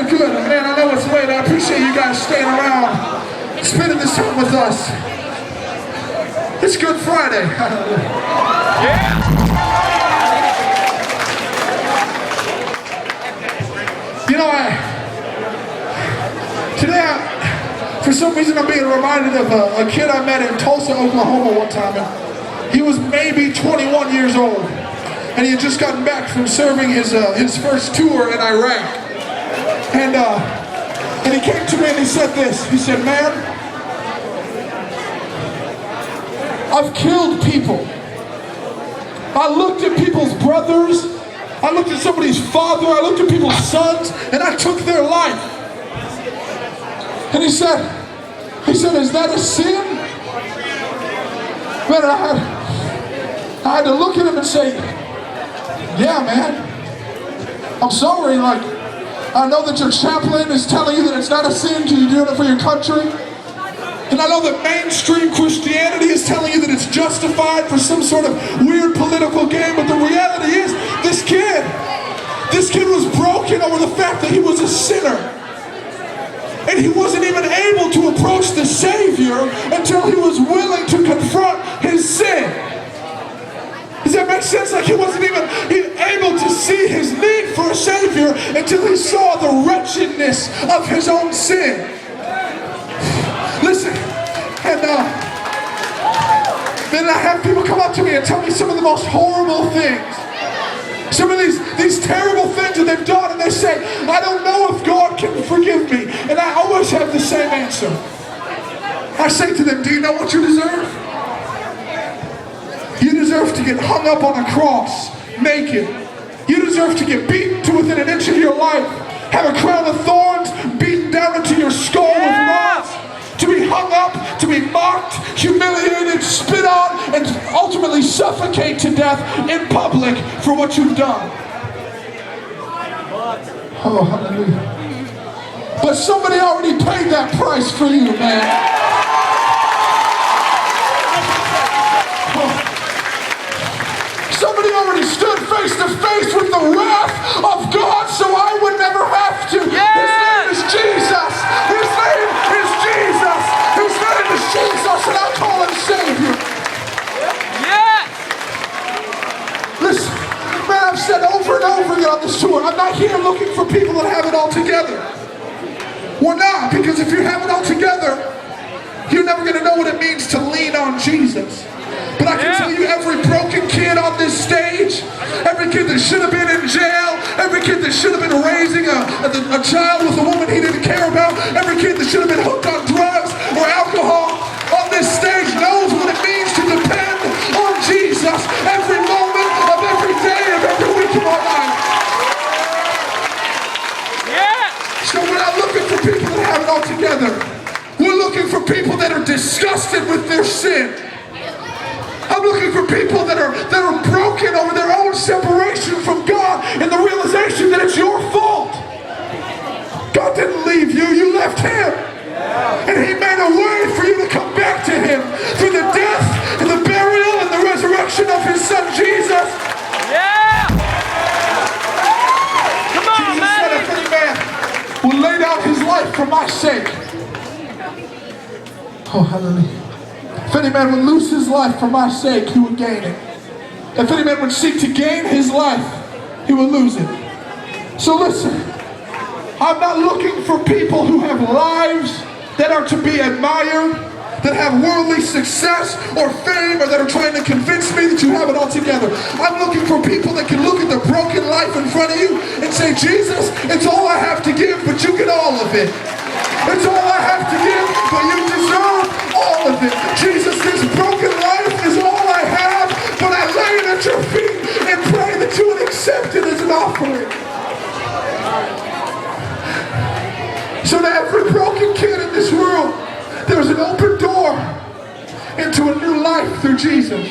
good. Man, I know it's late. I appreciate you guys staying around, spending this time with us. It's Good Friday. Yeah. You know, today, for some reason, I'm being reminded of a kid I met in Tulsa, Oklahoma one time. And he was maybe 21 years old, and he had just gotten back from serving his first tour in Iraq. And he came to me and he said this. He said, "Man, I've killed people. I looked at people's brothers. I looked at somebody's father. I looked at people's sons, and I took their life." And he said, "Is that a sin?" Man, I had to look at him and say, "Yeah, man. I'm sorry. Like, I know that your chaplain is telling you that it's not a sin to you doing it for your country. And I know that mainstream Christianity is telling you that it's justified for some sort of weird political game, but the reality is, this kid was broken over the fact that he was a sinner. And he wasn't even able to approach the Savior until he was willing to confront his sin." Does that make sense? Like, he wasn't even able to see his need for a Savior until he saw the wretchedness of his own sin. Listen, and then I have people come up to me and tell me some of the most horrible things. Some of these terrible things that they've done, and they say, "I don't know if God can forgive me." And I always have the same answer. I say to them, "Do you know what you deserve? You deserve to get hung up on a cross, naked. You deserve to get beaten to within an inch of your life, have a crown of thorns beaten down into your skull with rods, to be hung up, to be mocked, humiliated, spit on, and ultimately suffocate to death in public for what you've done." Oh, hallelujah. But somebody already paid that price for you, man. Somebody already stood face to face with the wrath of God, so I would never have to. His name is Jesus. His name is Jesus. His name is Jesus, and I call him Savior. Yes. Listen, man, I've said over and over again on this tour, I'm not here looking for people that have it all together. We're not, because if you have it all together, you're never going to know what it means to lean on Jesus. But I can tell you, every broken kid on this stage, every kid that should have been in jail, every kid that should have been raising a child with a woman he didn't care about, every kid that should have been hooked on drugs or alcohol on this stage knows what it means to depend on Jesus every moment of every day of every week of our life. Yeah. So we're not looking for people that have it all together. We're looking for people that are disgusted with their sin. I'm looking for people that are broken over their own separation from God and the realization that it's your fault. God didn't leave you, you left him. And he made a way for you to come back to him through the death and the burial and the resurrection of his son Jesus. Yeah! Come on, Jesus said, "If any man will lay down his life for my sake." Oh, hallelujah. "If any man would lose his life for my sake, he would gain it. If any man would seek to gain his life, he would lose it." So listen, I'm not looking for people who have lives that are to be admired, that have worldly success or fame, or that are trying to convince me that you have it all together. I'm looking for people that can look at the broken life in front of you and say, "Jesus, it's all I have to give, but you get all of it. It's all I have to give, but you deserve all of it. Jesus, this broken life is all I have, but I lay it at your feet and pray that you would accept it as an offering." So to every broken kid in this room, there's an open door into a new life through Jesus.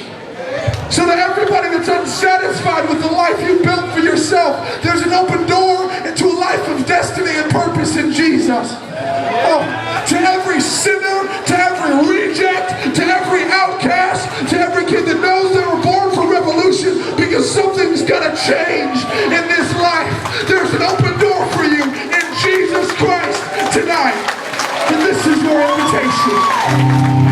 So to everybody that's unsatisfied with the life you built for yourself, there's an open door into a life of destiny and purpose in Jesus. Oh, to every sinner, to every reject, to every outcast, to every kid that knows they were born for revolution because something's gonna change in this life, there's an open door for you in Jesus. your invitation.